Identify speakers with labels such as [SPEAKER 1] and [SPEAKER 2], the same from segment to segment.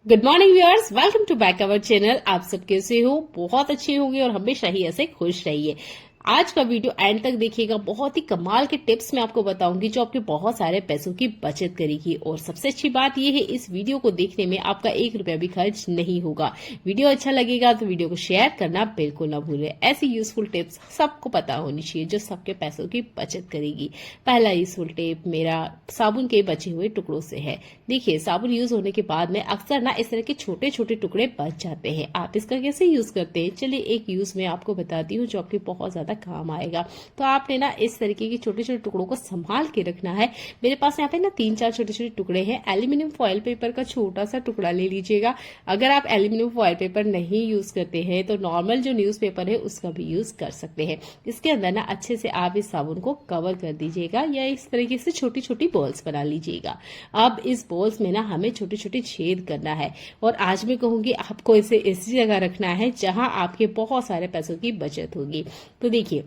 [SPEAKER 1] Good morning viewers, welcome to back our channel. आप सब कैसे हो? बहुत अच्छे होंगे और हमेशा ही ऐसे खुश रहिए। आज का वीडियो एंड तक देखिएगा। बहुत ही कमाल के टिप्स मैं आपको बताऊंगी जो आपके बहुत सारे पैसों की बचत करेगी। और सबसे अच्छी बात यह है, इस वीडियो को देखने में आपका 1 रुपया भी खर्च नहीं होगा। वीडियो अच्छा लगेगा तो वीडियो को शेयर करना बिल्कुल ना भूलें। ऐसी यूजफुल टिप्स सबको पता होनी चाहिए जो सबके पैसों की बचत करेगी। पहला यूजफुल टिप मेरा साबुन के बचे हुए टुकड़ों से है। देखिए, साबुन यूज होने के बाद में अक्सर ना इस तरह के छोटे छोटे टुकड़े बच जाते हैं। आप इसका कैसे यूज करते हैं, चलिए एक यूज मैं आपको बताती हूँ जो आपके बहुत ज्यादा काम आएगा। तो आपने ना इस तरीके के छोटे छोटे टुकड़ों को संभाल के रखना है। मेरे पास यहाँ पे ना 3-4 छोटे छोटे टुकड़े हैं। एल्यूमिनियम फॉयल पेपर का छोटा सा टुकड़ा ले लीजिएगा। अगर आप एल्यूमिनियम फॉयल पेपर नहीं यूज करते हैं तो नॉर्मल जो न्यूज पेपर है उसका भी यूज कर सकते हैं। इसके अंदर ना अच्छे से आप इस साबुन को कवर कर दीजिएगा या इस तरीके से छोटी छोटी बॉल्स बना लीजिएगा। अब इस बॉल्स में ना हमें छोटे छोटे छेद करना है और आज मैं कहूंगी आपको इसे ऐसी जगह रखना है जहां आपके बहुत सारे पैसों की बचत होगी। तो देखिए,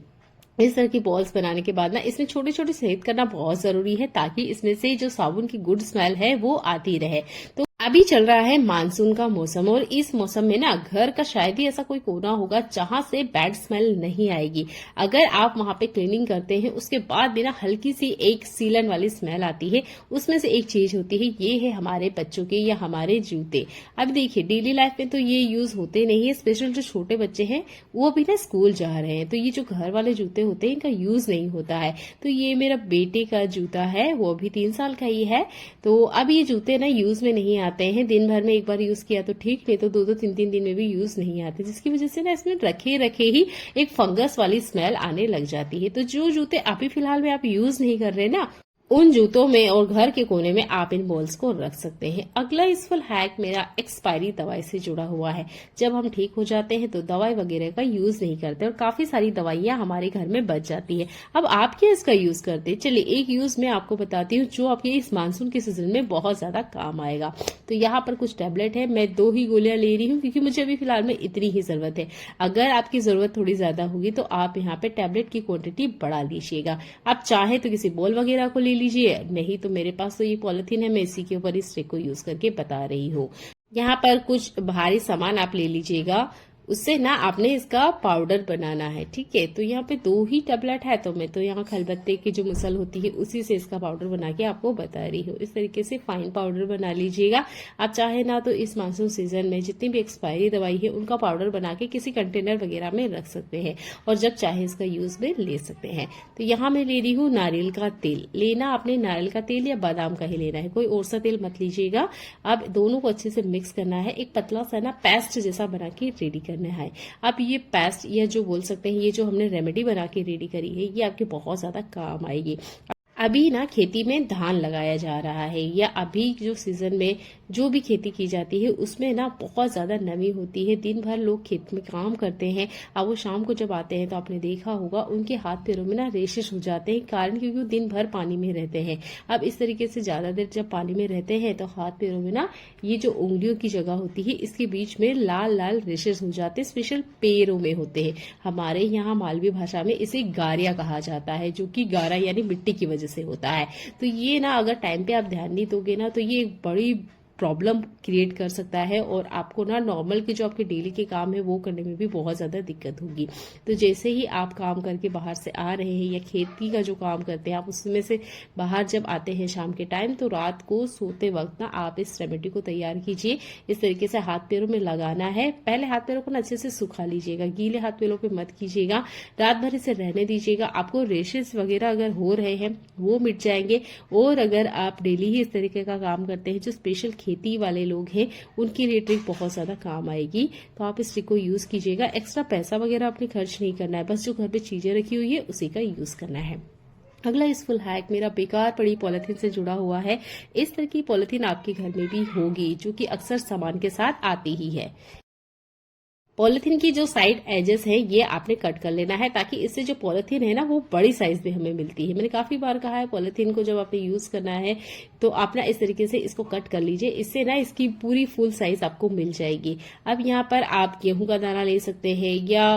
[SPEAKER 1] इस तरह की बॉल्स बनाने के बाद ना इसमें छोटे छोटे छेद करना बहुत जरूरी है ताकि इसमें से जो साबुन की गुड स्मेल है वो आती रहे। तो अभी चल रहा है मानसून का मौसम और इस मौसम में ना घर का शायद ही ऐसा कोई कोना होगा जहां से बैड स्मेल नहीं आएगी। अगर आप वहां पे क्लीनिंग करते हैं उसके बाद भी ना हल्की सी एक सीलन वाली स्मेल आती है, उसमें से एक चीज होती है, ये है हमारे बच्चों के या हमारे जूते। अब देखिए, डेली लाइफ में तो ये यूज होते नहीं है, स्पेशल जो छोटे बच्चे हैं वो भी ना स्कूल जा रहे हैं तो ये जो घर वाले जूते होते हैं इनका यूज नहीं होता है। तो ये मेरा बेटे का जूता है, वो भी 3 साल का ही है। तो अब ये जूते ना यूज में नहीं आते हैं। दिन भर में एक बार यूज किया तो ठीक, नहीं तो 2-2 3-3 दिन में भी यूज नहीं आते, जिसकी वजह से ना इसमें रखे रखे ही एक फंगस वाली स्मेल आने लग जाती है। तो जो जूते अभी फिलहाल में आप यूज नहीं कर रहे ना, उन जूतों में और घर के कोने में आप इन बॉल्स को रख सकते हैं। अगला यूजफुल हैक मेरा एक्सपायरी दवाई से जुड़ा हुआ है। जब हम ठीक हो जाते हैं तो दवाई वगैरह का यूज नहीं करते और काफी सारी दवाइयां हमारे घर में बच जाती है। अब आप क्या इसका यूज करते हैं, चलिए एक यूज मैं आपको बताती हूँ जो आपके इस मानसून के सीजन में बहुत ज्यादा काम आएगा। तो यहाँ पर कुछ टैबलेट है, मैं 2 ही गोलियां ले रही हूँ क्योंकि मुझे अभी फिलहाल में इतनी ही जरूरत है। अगर आपकी जरूरत थोड़ी ज्यादा होगी तो आप यहाँ पे टैबलेट की क्वांटिटी बढ़ा लीजिएगा। आप चाहे तो किसी बॉल वगैरह को ले लीजिए, नहीं तो मेरे पास तो ये पॉलिथीन है, मैं इसी के ऊपर इस ट्रिक को यूज करके बता रही हूँ। यहाँ पर कुछ भारी सामान आप ले लीजिएगा, उससे ना आपने इसका पाउडर बनाना है। ठीक है, तो यहाँ पे 2 ही टैबलेट है तो मैं तो यहाँ खलबत्ते की जो मुसल होती है उसी से इसका पाउडर बना के आपको बता रही हूँ। इस तरीके से फाइन पाउडर बना लीजिएगा। आप चाहे ना तो इस मानसून सीजन में जितनी भी एक्सपायरी दवाई है उनका पाउडर बना के किसी कंटेनर वगैरह में रख सकते हैं और जब चाहे इसका यूज में ले सकते हैं। तो यहाँ मैं ले रही हूँ नारियल का तेल। लेना आपने नारियल का तेल या बादाम का ही लेना है, कोई और सा तेल मत लीजिएगा। अब दोनों को अच्छे से मिक्स करना है, एक पतला सा ना पेस्ट जैसा बना के रेडी करना है। अब ये पेस्ट या जो बोल सकते हैं ये जो हमने रेमेडी बना के रेडी करी है ये आपके बहुत ज्यादा काम आएगी। अभी ना खेती में धान लगाया जा रहा है या अभी जो सीजन में जो भी खेती की जाती है उसमें ना बहुत ज्यादा नमी होती है। दिन भर लोग खेत में काम करते हैं, अब वो शाम को जब आते हैं तो आपने देखा होगा उनके हाथ पैरों में ना रेशेस हो जाते हैं, कारण क्योंकि वो दिन भर पानी में रहते हैं। अब इस तरीके से ज्यादा देर जब पानी में रहते हैं तो हाथ पैरों में ना ये जो उंगलियों की जगह होती है इसके बीच में लाल लाल रेशेस हो जाते हैं, स्पेशल पैरों में होते हैं। हमारे यहाँ मालवी भाषा में इसे गारिया कहा जाता है, जो कि गारा यानी मिट्टी की वजह से होता है। तो ये ना अगर टाइम पे आप ध्यान नहीं दोगे ना तो ये एक बड़ी प्रॉब्लम क्रिएट कर सकता है और आपको ना नॉर्मल के जो आपके डेली के काम है वो करने में भी बहुत ज्यादा दिक्कत होगी। तो जैसे ही आप काम करके बाहर से आ रहे हैं या खेती का जो काम करते हैं आप उसमें से बाहर जब आते हैं शाम के टाइम, तो रात को सोते वक्त ना आप इस रेमेडी को तैयार कीजिए। इस तरीके से हाथ पैरों में लगाना है। पहले हाथ पैरों को अच्छे से सुखा लीजिएगा, गीले हाथ पैरों पे मत कीजिएगा, रात भर इसे रहने दीजिएगा। आपको रेशेस वगैरह अगर हो रहे हैं वो मिट जाएंगे। और अगर आप डेली ही इस तरीके का काम करते हैं, जो स्पेशल खेती वाले लोग हैं उनके लिए ट्रिक बहुत ज्यादा काम आएगी। तो आप इस ट्रिक को यूज कीजिएगा। एक्स्ट्रा पैसा वगैरह आपने खर्च नहीं करना है, बस जो घर पे चीजें रखी हुई है उसी का यूज करना है। अगला यूजफुल हैक मेरा बेकार पड़ी पॉलिथीन से जुड़ा हुआ है। इस तरह की पॉलिथीन आपके घर में भी होगी जो कि अक्सर सामान के साथ आती ही है। पॉलिथीन की जो साइड एजेस है ये आपने कट कर लेना है ताकि इससे जो पॉलिथीन है ना वो बड़ी साइज में हमें मिलती है। मैंने काफी बार कहा है पॉलिथीन को जब आपने यूज करना है तो आप ना इस तरीके से इसको कट कर लीजिए, इससे ना इसकी पूरी फुल साइज आपको मिल जाएगी। अब यहाँ पर आप गेहूं का दाना ले सकते हैं या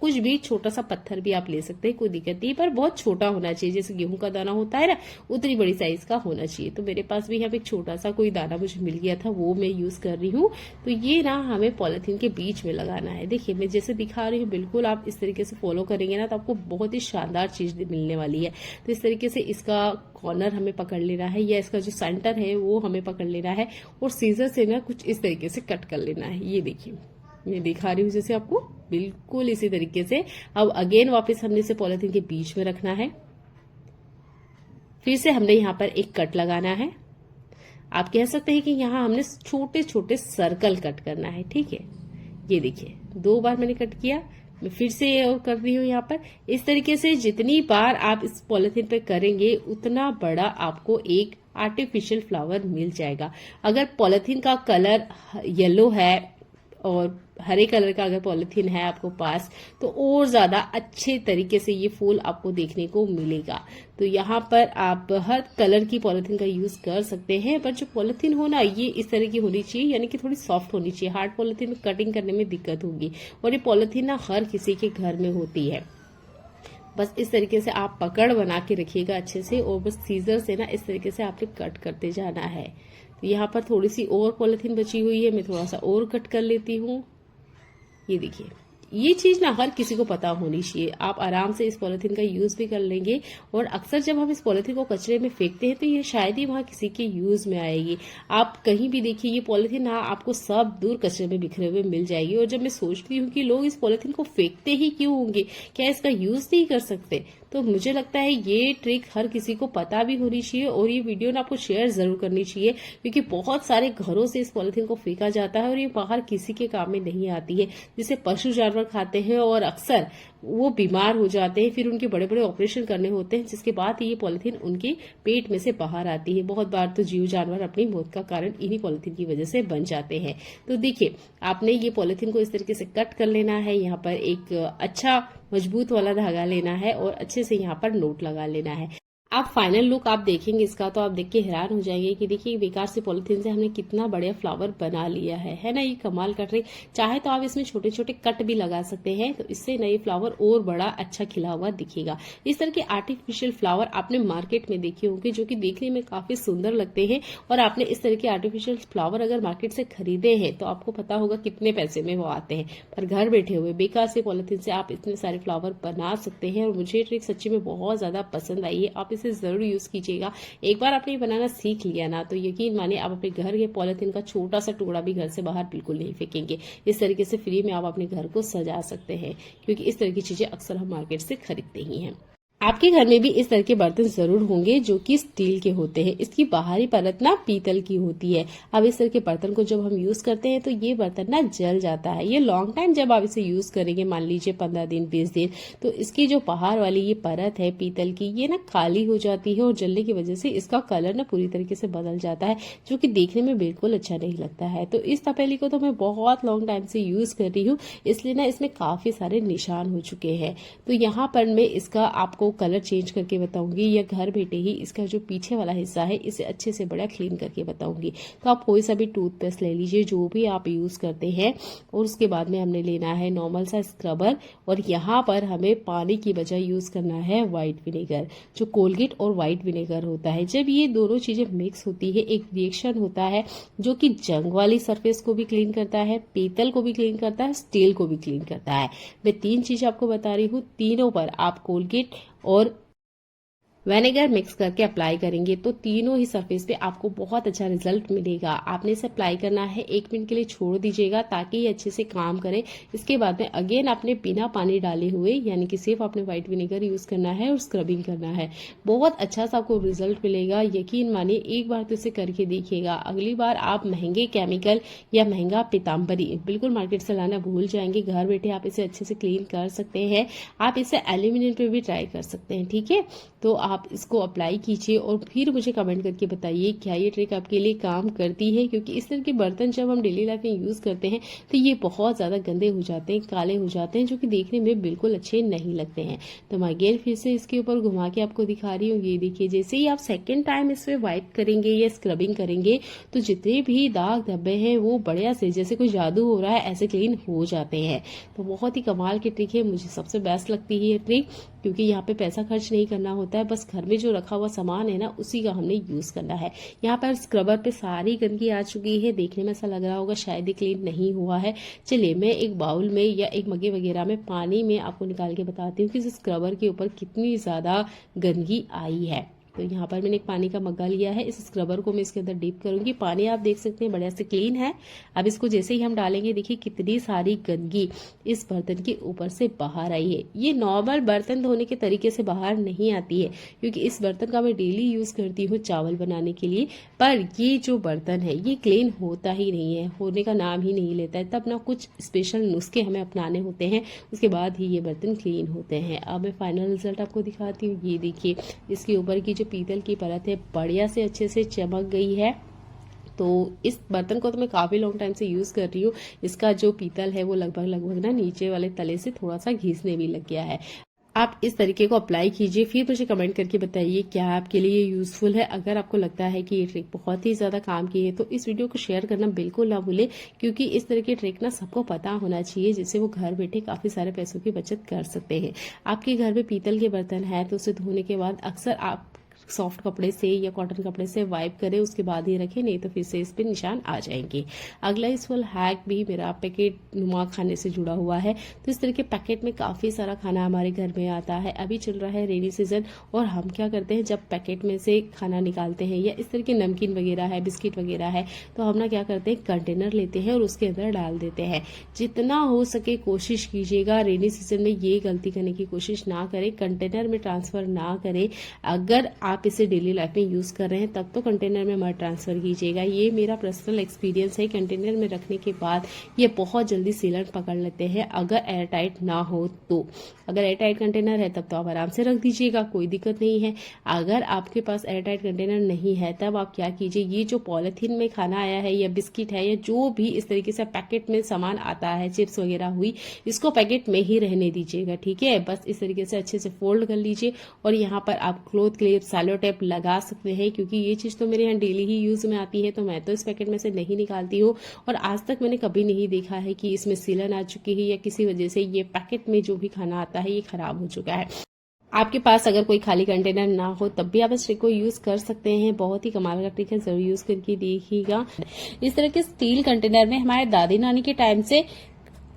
[SPEAKER 1] कुछ भी छोटा सा पत्थर भी आप ले सकते हैं, कोई दिक्कत नहीं, पर बहुत छोटा होना चाहिए, जैसे गेहूं का दाना होता है ना, उतनी बड़ी साइज का होना चाहिए। तो मेरे पास भी यहाँ पे एक छोटा सा कोई दाना मुझे मिल गया था, वो मैं यूज कर रही हूँ। तो ये ना हमें पॉलिथीन के बीच में लगाना है। देखिए मैं जैसे दिखा रही हूँ, बिल्कुल आप इस तरीके से फॉलो करेंगे ना तो आपको बहुत ही शानदार चीज मिलने वाली है। तो इस तरीके से इसका कॉर्नर हमें पकड़ लेना है, या इसका जो सेंटर है वो हमें पकड़ लेना है, और सीजर से ना कुछ इस तरीके से कट कर लेना है। ये देखिए मैं दिखा रही हूँ जैसे आपको, बिल्कुल इसी तरीके से। अब अगेन वापस हमने इसे पॉलिथीन के बीच में रखना है, फिर से हमने यहाँ पर एक कट लगाना है। आप कह सकते हैं कि यहाँ हमने छोटे छोटे सर्कल कट करना है, ठीक है। ये देखिए 2 बार मैंने कट किया, मैं फिर से और कर रही हूँ यहाँ पर। इस तरीके से जितनी बार आप इस पॉलिथीन पे करेंगे उतना बड़ा आपको एक आर्टिफिशियल फ्लावर मिल जाएगा। अगर पॉलिथीन का कलर येलो है और हरे कलर का अगर पॉलिथीन है आपको पास, तो और ज्यादा अच्छे तरीके से ये फूल आपको देखने को मिलेगा। तो यहाँ पर आप हर कलर की पॉलिथीन का यूज कर सकते हैं, पर जो पॉलिथीन हो ना ये इस तरह की होनी चाहिए, यानी कि थोड़ी सॉफ्ट होनी चाहिए। हार्ड पॉलिथीन में कटिंग करने में दिक्कत होगी, और ये पॉलिथीन ना हर किसी के घर में होती है। बस इस तरीके से आप पकड़ बना के रखिएगा अच्छे से, और बस सीजर से ना इस तरीके से आपने कट करते जाना है। तो यहाँ पर थोड़ी सी और पॉलिथीन बची हुई है, मैं थोड़ा सा और कट कर लेती हूँ। ये देखिए ये चीज ना हर किसी को पता होनी चाहिए। आप आराम से इस पॉलिथीन का यूज भी कर लेंगे, और अक्सर जब हम इस पॉलिथीन को कचरे में फेंकते हैं तो ये शायद ही वहां किसी के यूज में आएगी। आप कहीं भी देखिए ये पॉलिथीन ना आपको सब दूर कचरे में बिखरे हुए मिल जाएगी। और जब मैं सोचती हूँ कि लोग इस पॉलिथीन को फेंकते ही क्यों होंगे, क्या इसका यूज नहीं कर सकते, तो मुझे लगता है ये ट्रिक हर किसी को पता भी होनी चाहिए, और ये वीडियो ना आपको शेयर जरूर करनी चाहिए, क्योंकि बहुत सारे घरों से इस पॉलिथीन को फेंका जाता है और ये बाहर किसी के काम में नहीं आती है। जिसे पशु जानवर खाते हैं और अक्सर वो बीमार हो जाते हैं, फिर उनके बड़े बड़े ऑपरेशन करने होते हैं, जिसके बाद ये पॉलिथीन उनके पेट में से बाहर आती है। बहुत बार तो जीव जानवर अपनी मौत का कारण इन्हीं पॉलिथीन की वजह से बन जाते हैं। तो देखिए आपने ये पॉलिथीन को इस तरीके से कट कर लेना है, यहाँ पर एक अच्छा मजबूत वाला धागा लेना है, और अच्छे से यहाँ पर नोट लगा लेना है। आप फाइनल लुक आप देखेंगे इसका तो आप देख के हैरान हो जाएंगे कि देखिए बेकार से पॉलिथीन से हमने कितना बढ़िया फ्लावर बना लिया है ना। ये कमाल कर रही। चाहे तो आप इसमें छोटे छोटे कट भी लगा सकते हैं, तो इससे नए फ्लावर और बड़ा अच्छा खिला हुआ दिखेगा। इस तरह के आर्टिफिशियल फ्लावर आपने मार्केट में देखे होंगे, जो कि देखने में काफी सुंदर लगते हैं, और आपने इस तरह के आर्टिफिशियल फ्लावर अगर मार्केट से खरीदे हैं तो आपको पता होगा कितने पैसे में वो आते हैं। पर घर बैठे हुए बेकार से पॉलिथीन से आप इतने सारे फ्लावर बना सकते हैं, और मुझे ट्रिक सच्ची में बहुत ज्यादा पसंद आई है। आप इसे जरूर यूज कीजिएगा। एक बार आपने बनाना सीख लिया ना तो यकीन मानिए आप अपने घर के पॉलिथीन का छोटा सा टुकड़ा भी घर से बाहर बिल्कुल नहीं फेंकेंगे। इस तरीके से फ्री में आप अपने घर को सजा सकते हैं, क्योंकि इस तरह की चीजें अक्सर हम मार्केट से खरीदते ही हैं। आपके घर में भी इस तरह के बर्तन जरूर होंगे जो कि स्टील के होते हैं। इसकी बाहरी परत ना पीतल की होती है। अब इस तरह के बर्तन को जब हम यूज करते हैं तो ये बर्तन ना जल जाता है। ये लॉन्ग टाइम जब आप इसे यूज करेंगे, मान लीजिए 15 दिन 20 दिन, तो इसकी जो बाहर वाली ये परत है पीतल की, ये ना काली हो जाती है, और जलने की वजह से इसका कलर ना पूरी तरीके से बदल जाता है, जो कि देखने में बिल्कुल अच्छा नहीं लगता है। तो इस तपेली को तो मैं बहुत लॉन्ग टाइम से यूज कर रही हूँ, इसलिए ना इसमें काफी सारे निशान हो चुके हैं। तो यहाँ पर मैं इसका आपको कलर चेंज करके बताऊंगी, या घर बैठे ही इसका जो पीछे वाला हिस्सा है इसे अच्छे से बड़ा क्लीन करके बताऊंगी। तो आप कोई सा भी टूथपेस्ट ले लीजिए जो भी आप यूज करते हैं, और उसके बाद में हमने लेना है नॉर्मल सा स्क्रबर, और यहाँ पर हमें पानी की बजाय यूज करना है व्हाइट विनेगर, जो कोलगेट और व्हाइट विनेगर होता है। जब ये दोनों चीजें मिक्स होती है एक रिएक्शन होता है जो कि जंग वाली सरफेस को भी क्लीन करता है, पीतल को भी क्लीन करता है, स्टील को भी क्लीन करता है। मैं 3 चीज आपको बता रही हूँ, तीनों पर आप कोलगेट और विनेगर मिक्स करके अप्लाई करेंगे तो तीनों ही सरफेस पे आपको बहुत अच्छा रिजल्ट मिलेगा। आपने इसे अप्लाई करना है, 1 मिनट के लिए छोड़ दीजिएगा ताकि ये अच्छे से काम करे। इसके बाद में अगेन आपने बिना पानी डाले हुए, यानी कि सिर्फ आपने व्हाइट विनेगर यूज करना है और स्क्रबिंग करना है। बहुत अच्छा सा आपको रिजल्ट मिलेगा, यकीन मानिए। एक बार तो इसे करके देखिएगा, अगली बार आप महंगे केमिकल या महंगा पीताम्बरी बिल्कुल मार्केट से लाना भूल जाएंगे। घर बैठे आप इसे अच्छे से क्लीन कर सकते हैं। आप इसे एल्यूमिनियम पे भी ट्राई कर सकते हैं, ठीक है। तो आप इसको अप्लाई कीजिए और फिर मुझे कमेंट करके बताइए क्या ये ट्रिक आपके लिए काम करती है, क्योंकि इस तरह के बर्तन जब हम डेली लाइफ में यूज करते हैं तो ये बहुत ज्यादा गंदे हो जाते हैं, काले हो जाते हैं, जो कि देखने में बिल्कुल अच्छे नहीं लगते हैं। तो मैं अगेन फिर से इसके ऊपर घुमा के आपको दिखा रही हूँ। ये देखिए, जैसे ही आप सेकेंड टाइम इसमें वाइप करेंगे या स्क्रबिंग करेंगे तो जितने भी दाग धब्बे हैं वो बढ़िया से जैसे कोई जादू हो रहा है ऐसे क्लीन हो जाते हैं। तो बहुत ही कमाल की ट्रिक है, मुझे सबसे बेस्ट लगती है ये ट्रिक, क्योंकि यहाँ पे पैसा खर्च नहीं करना होता है, बस घर में जो रखा हुआ सामान है ना उसी का हमने यूज करना है। यहाँ पर स्क्रबर पे सारी गंदगी आ चुकी है, देखने में ऐसा लग रहा होगा शायद ही क्लीन नहीं हुआ है। चलिए मैं एक बाउल में या एक मग्गे वगैरह में पानी में आपको निकाल के बताती हूँ कि इस स्क्रबर के ऊपर कितनी ज्यादा गंदगी आई है। तो यहाँ पर मैंने एक पानी का मग्गा लिया है, इस स्क्रबर को मैं इसके अंदर डीप करूंगी। पानी आप देख सकते हैं बढ़िया से क्लीन है। अब इसको जैसे ही हम डालेंगे देखिए कितनी सारी गंदगी इस बर्तन के ऊपर से बाहर आई है। ये नॉर्मल बर्तन धोने के तरीके से बाहर नहीं आती है, क्योंकि इस बर्तन का मैं डेली यूज करती हूँ चावल बनाने के लिए। पर ये जो बर्तन है ये क्लीन होता ही नहीं है, होने का नाम ही नहीं लेता है। तब ना कुछ स्पेशल नुस्खे हमें अपनाने होते हैं, उसके बाद ही ये बर्तन क्लीन होते हैं। अब मैं फाइनल रिजल्ट आपको दिखाती हूँ। ये देखिए, इसके ऊपर की पीतल की परत है बढ़िया से अच्छे से चमक गई है। तो इस बर्तन को तो मैं काफी लॉन्ग टाइम से यूज कर रही हूँ। इसका जो पीतल है वो लगभग ना नीचे वाले तले से थोड़ा सा घिसने भी लग गया है। आप इस तरीके को अप्लाई कीजिए, फिर मुझे कमेंट करके बताइए क्या आपके लिए यूजफुल है। अगर आपको लगता है कि ये ट्रिक बहुत ही ज्यादा काम की है तो इस वीडियो को शेयर करना बिल्कुल ना भूले, क्योंकि इस तरह की ट्रिक ना सबको पता होना चाहिए, जिससे वो घर बैठे काफी सारे पैसों की बचत कर सकते हैं। आपके घर में पीतल के बर्तन है तो उसे धोने के बाद अक्सर आप सॉफ्ट कपड़े से या कॉटन कपड़े से वाइप करें, उसके बाद ही रखें, नहीं तो फिर से इस पे निशान आ जाएंगे। अगला यूजफुल हैक भी मेरा पैकेट नुमा खाने से जुड़ा हुआ है। तो इस तरह के पैकेट में काफी सारा खाना हमारे घर में आता है। अभी चल रहा है रेनी सीजन, और हम क्या करते हैं जब पैकेट में से खाना निकालते हैं या इस तरह के नमकीन वगैरह है, बिस्किट वगैरह है, तो हम ना क्या करते हैं कंटेनर लेते हैं और उसके अंदर डाल देते हैं। जितना हो सके कोशिश कीजिएगा रेनी सीजन में ये गलती करने की कोशिश ना करें, कंटेनर में ट्रांसफर ना करें। अगर आप इसे डेली लाइफ में यूज कर रहे हैं तब तो कंटेनर में मत ट्रांसफर कीजिएगा। ये मेरा पर्सनल एक्सपीरियंस है। कंटेनर में रखने के बाद ये बहुत जल्दी सीलन पकड़ लेते हैं, अगर एयर टाइट ना हो तो। अगर एयर टाइट कंटेनर है तब तो आप आराम से रख दीजिएगा, कोई दिक्कत नहीं है। अगर आपके पास एयर टाइट कंटेनर नहीं है तब आप क्या कीजिए, ये जो पॉलिथीन में खाना आया है या बिस्किट है या जो भी इस तरीके से पैकेट में सामान आता है, चिप्स वगैरह हुई, इसको पैकेट में ही रहने दीजिएगा, ठीक है। बस इस तरीके से अच्छे से फोल्ड कर लीजिए और यहाँ पर आप क्लॉथ क्लिप, सैलो टेप लगा सकते हैं, क्योंकि ये चीज तो मेरे यहाँ डेली ही यूज में आती है, तो मैं तो इस पैकेट में से नहीं निकालती हूँ। और आज तक मैंने कभी नहीं देखा है कि इसमें सीलन आ चुकी है या किसी वजह से ये पैकेट में जो भी खाना आता है ये खराब हो चुका है। आपके पास अगर कोई खाली कंटेनर ना हो तब भी आप इस ट्रिक को यूज कर सकते हैं। बहुत ही कमाल का ट्रिक है, जरूर यूज करके देखिएगा। इस तरह के स्टील कंटेनर में हमारे दादी नानी के टाइम से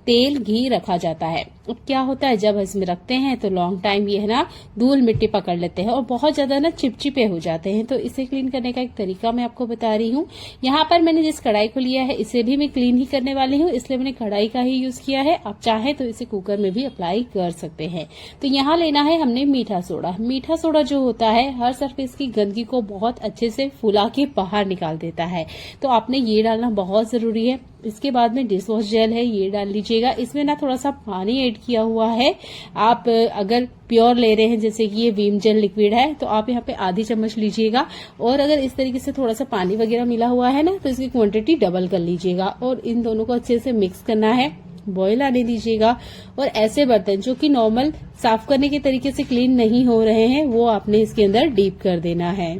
[SPEAKER 1] तेल घी रखा जाता है। अब क्या होता है जब इसमें रखते हैं तो लॉन्ग टाइम ये है ना धूल मिट्टी पकड़ लेते हैं और बहुत ज्यादा ना चिपचिपे हो जाते हैं। तो इसे क्लीन करने का एक तरीका मैं आपको बता रही हूँ। यहाँ पर मैंने जिस कढ़ाई को लिया है इसे भी मैं क्लीन ही करने वाली हूँ, इसलिए मैंने कढ़ाई का ही यूज किया है। आप चाहे तो इसे कुकर में भी अप्लाई कर सकते हैं। तो यहाँ लेना है हमने मीठा सोडा। मीठा सोडा जो होता है हर सरफेस की गंदगी को बहुत अच्छे से फुला के बाहर निकाल देता है, तो आपने ये डालना बहुत जरूरी है। इसके बाद में डिश वॉश जेल है, ये डाल लीजिएगा। इसमें ना थोड़ा सा पानी ऐड किया हुआ है। आप अगर प्योर ले रहे हैं जैसे कि ये वीम जेल लिक्विड है तो आप यहाँ पे आधी चम्मच लीजिएगा, और अगर इस तरीके से थोड़ा सा पानी वगैरह मिला हुआ है ना तो इसकी क्वांटिटी डबल कर लीजिएगा और इन दोनों को अच्छे से मिक्स करना है, बॉयल आने दीजिएगा। और ऐसे बर्तन जो कि नॉर्मल साफ करने के तरीके से क्लीन नहीं हो रहे हैं वो आपने इसके अंदर डीप कर देना है।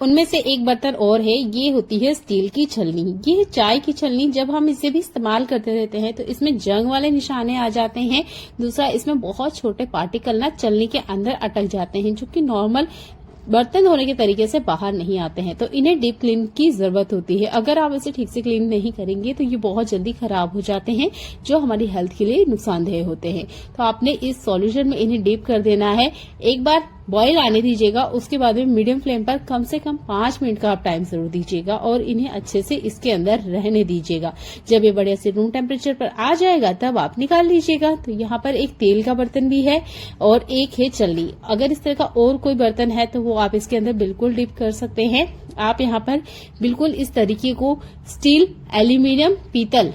[SPEAKER 1] उनमें से एक बर्तन और है, ये होती है स्टील की छलनी। ये चाय की छलनी, जब हम इसे भी इस्तेमाल करते रहते हैं तो इसमें जंग वाले निशाने आ जाते हैं। दूसरा, इसमें बहुत छोटे पार्टिकल ना छलनी के अंदर अटक जाते हैं जो कि नॉर्मल बर्तन धोने के तरीके से बाहर नहीं आते हैं, तो इन्हें डीप क्लीन की जरूरत होती है। अगर आप इसे ठीक से क्लीन नहीं करेंगे तो ये बहुत जल्दी खराब हो जाते हैं, जो हमारी हेल्थ के लिए नुकसानदेह होते हैं। तो आपने इस सॉल्यूशन में इन्हें डीप कर देना है। एक बार बॉयल आने दीजिएगा, उसके बाद में मीडियम फ्लेम पर कम से कम 5 मिनट का आप टाइम जरूर दीजिएगा और इन्हें अच्छे से इसके अंदर रहने दीजिएगा। जब ये बढ़िया से रूम टेम्परेचर पर आ जाएगा तब आप निकाल लीजिएगा। तो यहाँ पर एक तेल का बर्तन भी है और एक है छलनी। अगर इस तरह का और कोई बर्तन है तो वो आप इसके अंदर बिल्कुल डिप कर सकते हैं। आप यहाँ पर बिल्कुल इस तरीके को स्टील, एल्यूमिनियम, पीतल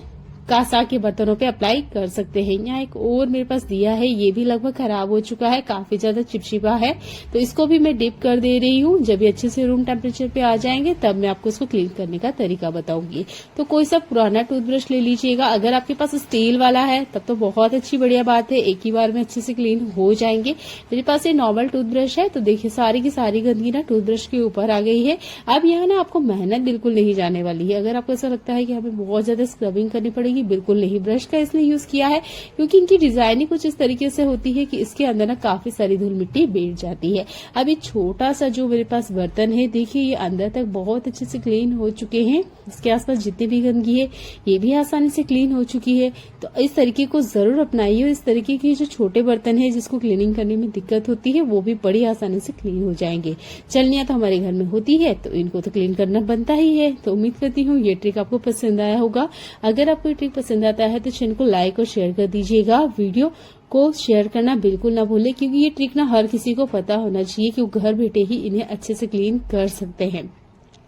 [SPEAKER 1] कांसा के बर्तनों पे अप्लाई कर सकते हैं। यहाँ एक और मेरे पास दिया है, ये भी लगभग खराब हो चुका है, काफी ज्यादा चिपचिपा है, तो इसको भी मैं डिप कर दे रही हूँ। जब ये अच्छे से रूम टेम्परेचर पे आ जाएंगे तब मैं आपको इसको क्लीन करने का तरीका बताऊंगी। तो कोई सा पुराना टूथब्रश ले लीजिएगा। अगर आपके पास स्टील वाला है तब तो बहुत अच्छी बढ़िया बात है, एक ही बार में अच्छे से क्लीन हो जाएंगे। मेरे पास ये नॉर्मल टूथब्रश है, तो देखिए सारी की सारी गंदगी ना टूथब्रश के ऊपर आ गई है। अब यहाँ ना आपको मेहनत बिल्कुल नहीं जाने वाली है। अगर आपको ऐसा लगता है कि हमें बहुत ज्यादा स्क्रबिंग करनी पड़ेगी, बिल्कुल नहीं। ब्रश का इसलिए यूज किया है क्योंकि इनकी डिजाइनिंग कुछ इस तरीके से होती है कि इसके अंदर ना काफी सारी धूल मिट्टी बैठ जाती है। अब ये छोटा सा जो मेरे पास बर्तन है, देखिए ये अंदर तक बहुत अच्छे से क्लीन हो चुके हैं। इसके आसपास जितनी भी गंदगी है ये भी आसानी से क्लीन हो चुकी है। तो इस तरीके को जरूर अपनाइए और इस तरीके के जो छोटे बर्तन है जिसको क्लीनिंग करने में दिक्कत होती है वो भी बड़ी आसानी से क्लीन हो जाएंगे। चलनियाँ तो हमारे घर में होती है तो इनको तो क्लीन करना बनता ही है। तो उम्मीद करती हूँ ये ट्रिक आपको पसंद आया होगा। अगर आपको ये ट्रिक पसंद आता है तो चैनल को लाइक और शेयर कर दीजिएगा। वीडियो को शेयर करना बिल्कुल ना भूलें, क्योंकि ये ट्रिक ना हर किसी को पता होना चाहिए कि वो घर बैठे ही इन्हें अच्छे से क्लीन कर सकते हैं।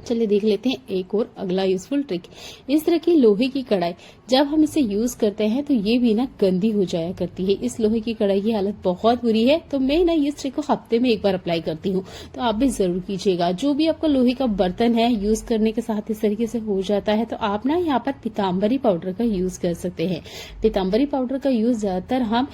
[SPEAKER 1] चलिए देख लेते हैं एक और अगला यूजफुल ट्रिक। इस तरह की लोहे की कढ़ाई जब हम इसे यूज करते हैं तो ये भी ना गंदी हो जाया करती है। इस लोहे की कढ़ाई की हालत बहुत बुरी है, तो मैं ना इस ट्रिक को हफ्ते में एक बार अप्लाई करती हूँ, तो आप भी जरूर कीजिएगा। जो भी आपका लोहे का बर्तन है यूज करने के साथ इस तरीके से हो जाता है तो आप ना यहाँ पर पीताम्बरी पाउडर का यूज कर सकते हैं। पीताम्बरी पाउडर का यूज ज्यादातर हम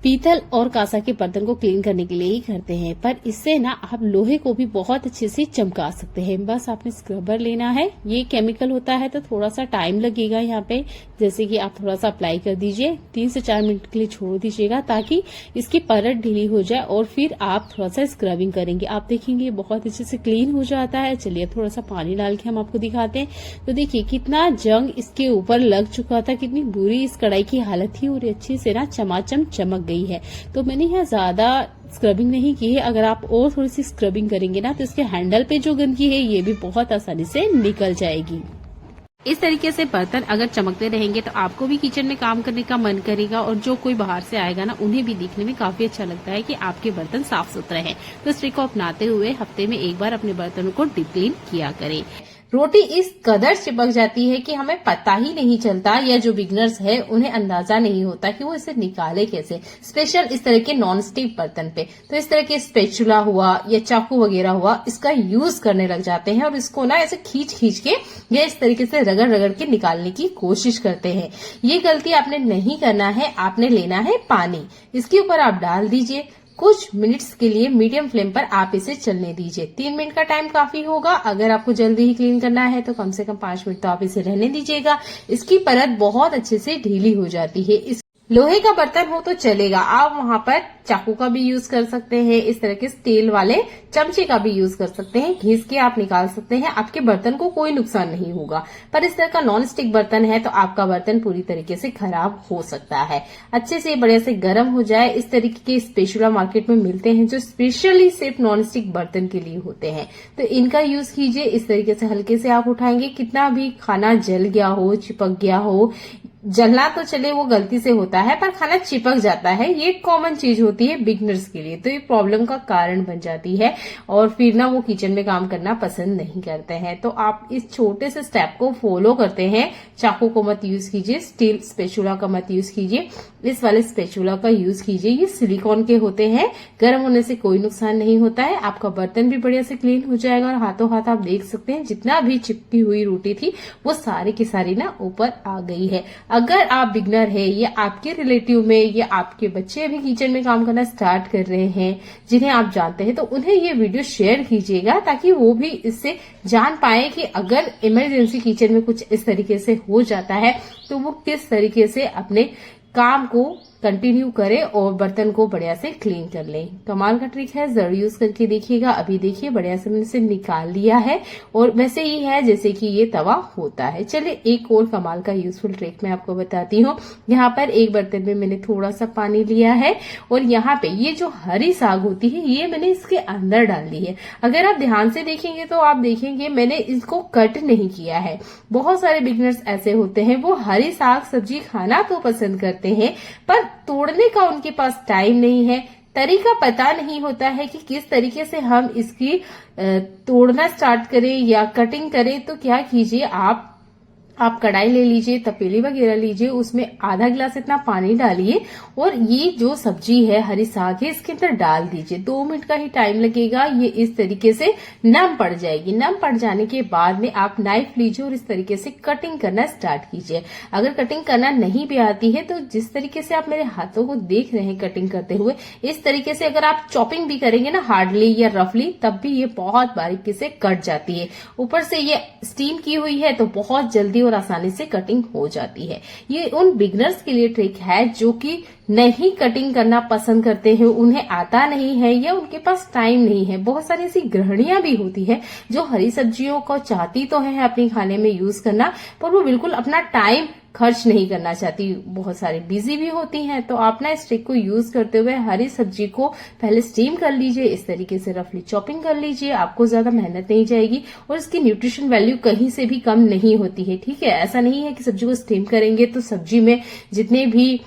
[SPEAKER 1] पीतल और कांसा के बर्तन को क्लीन करने के लिए ही करते हैं, पर इससे ना आप लोहे को भी बहुत अच्छे से चमका सकते हैं। बस आपने स्क्रबर लेना है, ये केमिकल होता है तो थोड़ा सा टाइम लगेगा यहाँ पे। जैसे कि आप थोड़ा सा अप्लाई कर दीजिए, 3 से 4 मिनट के लिए छोड़ दीजिएगा ताकि इसकी परत ढीली हो जाए और फिर आप थोड़ा सा स्क्रबिंग करेंगे। आप देखेंगे बहुत अच्छे से क्लीन हो जाता है। चलिए थोड़ा सा पानी डाल के हम आपको दिखाते हैं। तो देखिए कितना जंग इसके ऊपर लग चुका था, कितनी बुरी इस कढ़ाई की हालत थी और अच्छी से ना चमाचम चमक गई है। तो मैंने यहाँ ज्यादा स्क्रबिंग नहीं की है। अगर आप और थोड़ी सी स्क्रबिंग करेंगे ना तो इसके हैंडल पे जो गंदगी है ये भी बहुत आसानी से निकल जाएगी। इस तरीके से बर्तन अगर चमकते रहेंगे तो आपको भी किचन में काम करने का मन करेगा और जो कोई बाहर से आएगा ना उन्हें भी दिखने में काफी अच्छा लगता है कि आपके बर्तन साफ सुथरे हैं। तो इस ट्रिक को अपनाते हुए हफ्ते में एक बार अपने बर्तनों को डीप क्लीन किया करें। रोटी इस कदर चिपक जाती है कि हमें पता ही नहीं चलता, या जो बिगनर्स है उन्हें अंदाजा नहीं होता कि वो इसे निकाले कैसे, स्पेशल इस तरह के नॉन स्टिक बर्तन पे। तो इस तरह के स्पैचुला हुआ या चाकू वगैरह हुआ, इसका यूज करने लग जाते हैं और इसको ना ऐसे खींच खींच के या इस तरीके से रगड़ रगड़ के निकालने की कोशिश करते हैं। ये गलती आपने नहीं करना है। आपने लेना है पानी, इसके ऊपर आप डाल दीजिए, कुछ मिनट्स के लिए मीडियम फ्लेम पर आप इसे चलने दीजिए। 3 मिनट का टाइम काफी होगा। अगर आपको जल्दी ही क्लीन करना है तो कम से कम 5 मिनट तो आप इसे रहने दीजिएगा। इसकी परत बहुत अच्छे से ढीली हो जाती है। लोहे का बर्तन हो तो चलेगा, आप वहां पर चाकू का भी यूज कर सकते हैं, इस तरह के स्टील वाले चमचे का भी यूज कर सकते हैं, घिस के आप निकाल सकते हैं। आपके बर्तन को कोई नुकसान नहीं होगा। पर इस तरह का नॉन स्टिक बर्तन है तो आपका बर्तन पूरी तरीके से खराब हो सकता है। अच्छे से बढ़िया से गर्म हो जाए। इस तरीके के स्पेशुला मार्केट में मिलते हैं जो स्पेशली सिर्फ नॉन स्टिक बर्तन के लिए होते हैं, तो इनका यूज कीजिए। इस तरीके से हल्के से आप उठाएंगे, कितना भी खाना जल गया हो, चिपक गया हो, जलना तो चले वो गलती से होता है, पर खाना चिपक जाता है, ये कॉमन चीज होती है बिगनर्स के लिए, तो ये प्रॉब्लम का कारण बन जाती है और फिर ना वो किचन में काम करना पसंद नहीं करते हैं। तो आप इस छोटे से स्टेप को फॉलो करते हैं। चाकू को मत यूज कीजिए, स्टील स्पैचुला का मत यूज कीजिए, इस वाले स्पैचुला का यूज कीजिए। ये सिलिकॉन के होते हैं, गर्म होने से कोई नुकसान नहीं होता है। आपका बर्तन भी बढ़िया से क्लीन हो जाएगा और हाथों हाथ आप देख सकते हैं जितना भी चिपकी हुई रोटी थी वो सारी की सारी ना ऊपर आ गई है। अगर आप बिगनर है या आपके रिलेटिव में या आपके बच्चे अभी किचन में काम करना स्टार्ट कर रहे हैं जिन्हें आप जानते हैं, तो उन्हें ये वीडियो शेयर कीजिएगा ताकि वो भी इससे जान पाए कि अगर इमरजेंसी किचन में कुछ इस तरीके से हो जाता है तो वो किस तरीके से अपने काम को कंटिन्यू करें और बर्तन को बढ़िया से क्लीन कर लें। कमाल का ट्रिक है, जरूर यूज करके देखिएगा। अभी देखिए बढ़िया से मैंने इसे निकाल लिया है और वैसे ही है जैसे कि ये तवा होता है। चलिए एक और कमाल का यूजफुल ट्रिक मैं आपको बताती हूँ। यहाँ पर एक बर्तन में मैंने थोड़ा सा पानी लिया है और यहाँ पे ये जो हरी साग होती है ये मैंने इसके अंदर डाल दी है। अगर आप ध्यान से देखेंगे तो आप देखेंगे मैंने इसको कट नहीं किया है। बहुत सारे बिगनर्स ऐसे होते हैं, वो हरी साग सब्जी खाना तो पसंद करते हैं पर तोड़ने का उनके पास टाइम नहीं है, तरीका पता नहीं होता है कि किस तरीके से हम इसकी तोड़ना स्टार्ट करें या कटिंग करें। तो क्या कीजिए, आप आप कढ़ाई ले लीजिए, तपेली वगैरह लीजिए, उसमें आधा गिलास इतना पानी डालिए और ये जो सब्जी है, हरी साग है, इसके अंदर डाल दीजिए। 2 मिनट का ही टाइम लगेगा, ये इस तरीके से नम पड़ जाएगी। नम पड़ जाने के बाद में आप नाइफ लीजिए और इस तरीके से कटिंग करना स्टार्ट कीजिए। अगर कटिंग करना नहीं भी आती है तो जिस तरीके से आप मेरे हाथों को देख रहे हैं कटिंग करते हुए, इस तरीके से अगर आप चॉपिंग भी करेंगे ना हार्डली या रफली, तब भी ये बहुत बारीकी से कट जाती है। ऊपर से ये स्टीम की हुई है तो बहुत जल्दी और आसानी से कटिंग हो जाती है। ये उन बिगनर्स के लिए ट्रिक है जो कि नहीं कटिंग करना पसंद करते हैं, उन्हें आता नहीं है या उनके पास टाइम नहीं है। बहुत सारी ऐसी गृहिणियां भी होती है जो हरी सब्जियों को चाहती तो है अपने खाने में यूज करना, पर वो बिल्कुल अपना टाइम खर्च नहीं करना चाहती, बहुत सारी बिजी भी होती हैं। तो आप ना इस ट्रिक को यूज करते हुए हरी सब्जी को पहले स्टीम कर लीजिए, इस तरीके से रफली चॉपिंग कर लीजिए, आपको ज्यादा मेहनत नहीं जाएगी और इसकी न्यूट्रिशन वैल्यू कहीं से भी कम नहीं होती है। ठीक है, ऐसा नहीं है कि सब्जी को स्टीम करेंगे तो सब्जी में जितने भी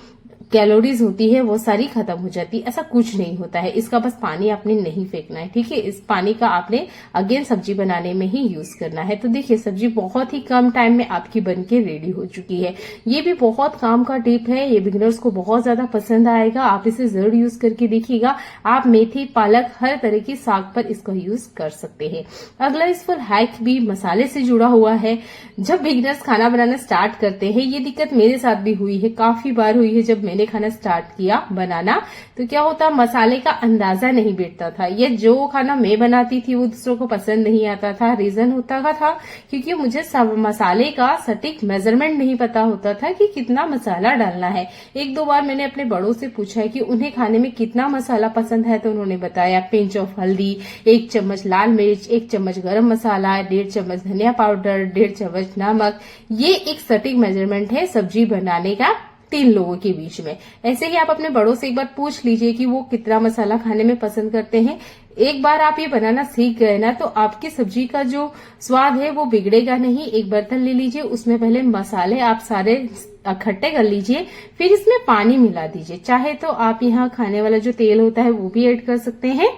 [SPEAKER 1] कैलोरीज होती है वो सारी खत्म हो जाती है, ऐसा कुछ नहीं होता है। इसका बस पानी आपने नहीं फेंकना है। ठीक है, इस पानी का आपने अगेन सब्जी बनाने में ही यूज करना है। तो देखिए सब्जी बहुत ही कम टाइम में आपकी बनके रेडी हो चुकी है। ये भी बहुत काम का टिप है, ये बिगिनर्स को बहुत ज्यादा पसंद आएगा। आप इसे जरूर यूज करके देखिएगा। आप मेथी, पालक, हर तरह की साग पर इसका यूज कर सकते हैं। अगला यूजफुल हैक भी मसाले से जुड़ा हुआ है। जब बिगिनर्स खाना बनाना स्टार्ट करते हैं, ये दिक्कत मेरे साथ भी हुई है, काफी बार हुई है। जब मैंने खाना स्टार्ट किया बनाना तो क्या होता, मसाले का अंदाजा नहीं बैठता था। ये जो खाना मैं बनाती थी वो दूसरों को पसंद नहीं आता था। रीजन होता था क्योंकि मुझे सब मसाले का सटीक मेजरमेंट नहीं पता होता था कि कितना मसाला डालना है। 1-2 बार मैंने अपने बड़ों से पूछा है कि उन्हें खाने में कितना मसाला पसंद है, तो उन्होंने बताया पिंच ऑफ हल्दी, 1 चम्मच लाल मिर्च, 1 चम्मच गरम मसाला, 1.5 चम्मच धनिया पाउडर, 1.5 चम्मच नमक। ये एक सटीक मेजरमेंट है सब्जी बनाने का 3 लोगों के बीच में। ऐसे ही आप अपने बड़ों से एक बार पूछ लीजिए कि वो कितना मसाला खाने में पसंद करते हैं। एक बार आप ये बनाना सीख गए ना तो आपकी सब्जी का जो स्वाद है वो बिगड़ेगा नहीं। एक बर्तन ले लीजिए, उसमें पहले मसाले आप सारे इकट्ठे कर लीजिए, फिर इसमें पानी मिला दीजिए। चाहे तो आप यहाँ खाने वाला जो तेल होता है वो भी ऐड कर सकते हैं,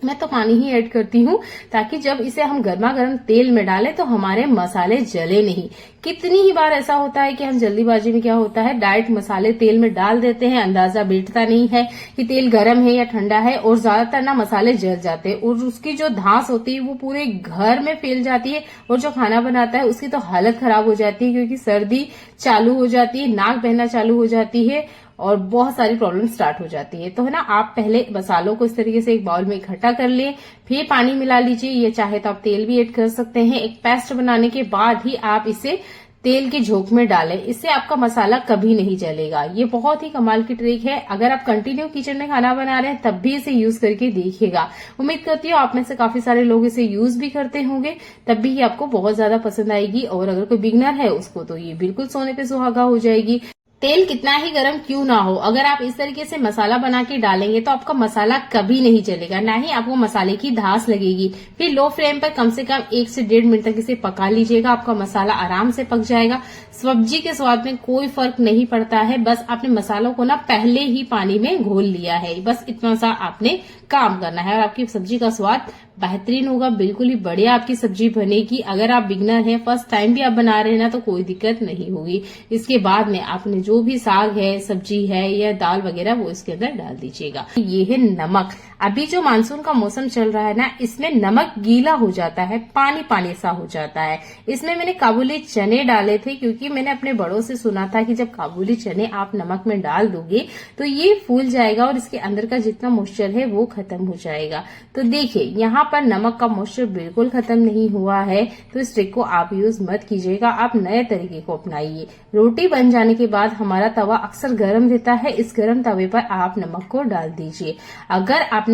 [SPEAKER 1] मैं तो पानी ही ऐड करती हूँ ताकि जब इसे हम गर्मा गर्म तेल में डालें तो हमारे मसाले जले नहीं। कितनी ही बार ऐसा होता है कि हम जल्दीबाजी में क्या होता है डायरेक्ट मसाले तेल में डाल देते हैं, अंदाजा बैठता नहीं है कि तेल गर्म है या ठंडा है, और ज्यादातर ना मसाले जल जाते हैं और उसकी जो धांस होती है वो पूरे घर में फैल जाती है और जो खाना बनाता है उसकी तो हालत खराब हो जाती है, क्योंकि सर्दी चालू हो जाती है, नाक बहना चालू हो जाती है और बहुत सारी प्रॉब्लम स्टार्ट हो जाती है। तो है ना, आप पहले मसालों को इस तरीके से एक बाउल में इकट्ठा कर लिए, फिर पानी मिला लीजिए। ये चाहे तो आप तेल भी ऐड कर सकते हैं। एक पेस्ट बनाने के बाद ही आप इसे तेल के झोंक में डालें, इससे आपका मसाला कभी नहीं जलेगा। ये बहुत ही कमाल की ट्रिक है। अगर आप कंटिन्यू किचन में खाना बना रहे हैं तब भी इसे यूज करके देखिएगा। उम्मीद करती हूँ आप में से काफी सारे लोग इसे यूज भी करते होंगे, तब भी ये आपको बहुत ज्यादा पसंद आएगी। और अगर कोई बिगनर है उसको तो ये बिल्कुल सोने पे सुहागा हो जाएगी। तेल कितना ही गर्म क्यों ना हो, अगर आप इस तरीके से मसाला बना के डालेंगे तो आपका मसाला कभी नहीं जलेगा, ना ही आपको मसाले की धास लगेगी। फिर लो फ्लेम पर कम से कम 1 से 1.5 मिनट तक इसे पका लीजिएगा, आपका मसाला आराम से पक जाएगा। सब्जी के स्वाद में कोई फर्क नहीं पड़ता है, बस आपने मसालों को ना पहले ही पानी में घोल लिया है, बस इतना सा आपने काम करना है और आपकी सब्जी का स्वाद बेहतरीन होगा। बिल्कुल ही बढ़िया आपकी सब्जी बनेगी। अगर आप बिगनर हैं, फर्स्ट टाइम भी आप बना रहे हैं ना, तो कोई दिक्कत नहीं होगी। इसके बाद में आपने जो भी साग है, सब्जी है या दाल वगैरह वो इसके अंदर डाल दीजिएगा। ये है नमक। अभी जो मानसून का मौसम चल रहा है ना, इसमें नमक गीला हो जाता है, पानी पानी सा हो जाता है। इसमें मैंने काबुली चने डाले थे, क्योंकि मैंने अपने बड़ों से सुना था कि जब काबुली चने आप नमक में डाल दोगे तो ये फूल जाएगा और इसके अंदर का जितना मॉइस्चर है वो खत्म हो जाएगा। तो देखिए यहाँ पर नमक का मॉइस्चर बिल्कुल खत्म नहीं हुआ है, तो इस ट्रिक को आप यूज मत कीजिएगा, आप नए तरीके को अपनाइए। रोटी बन जाने के बाद हमारा तवा अक्सर गर्म रहता है, इस गर्म तवे पर आप नमक को डाल दीजिए। अगर आपने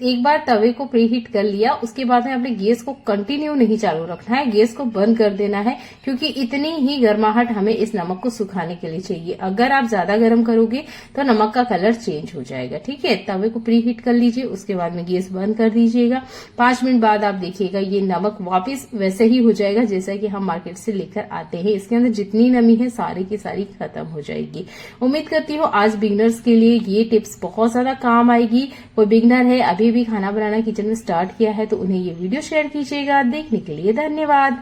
[SPEAKER 1] एक बार तवे को प्रीहीट कर लिया, उसके बाद में आपने गैस को कंटिन्यू नहीं चालू रखना है, गैस को बंद कर देना है, क्योंकि इतनी ही गर्माहट हमें इस नमक को सुखाने के लिए चाहिए। अगर आप ज्यादा गर्म करोगे तो नमक का कलर चेंज हो जाएगा। ठीक है, तवे को प्रीहीट कर लीजिए, उसके बाद में गैस बंद कर दीजिएगा। 5 मिनट बाद आप देखिएगा ये नमक वापस वैसे ही हो जाएगा जैसा कि हम मार्केट से लेकर आते हैं। इसके अंदर जितनी नमी है सारी की सारी खत्म हो जाएगी। उम्मीद करती हूँ आज बिगनर्स के लिए ये टिप्स बहुत ज्यादा काम आएगी। कोई बिगनर है, अभी भी खाना बनाना किचन में स्टार्ट किया है, तो उन्हें ये वीडियो शेयर कीजिएगा। देखने के लिए धन्यवाद।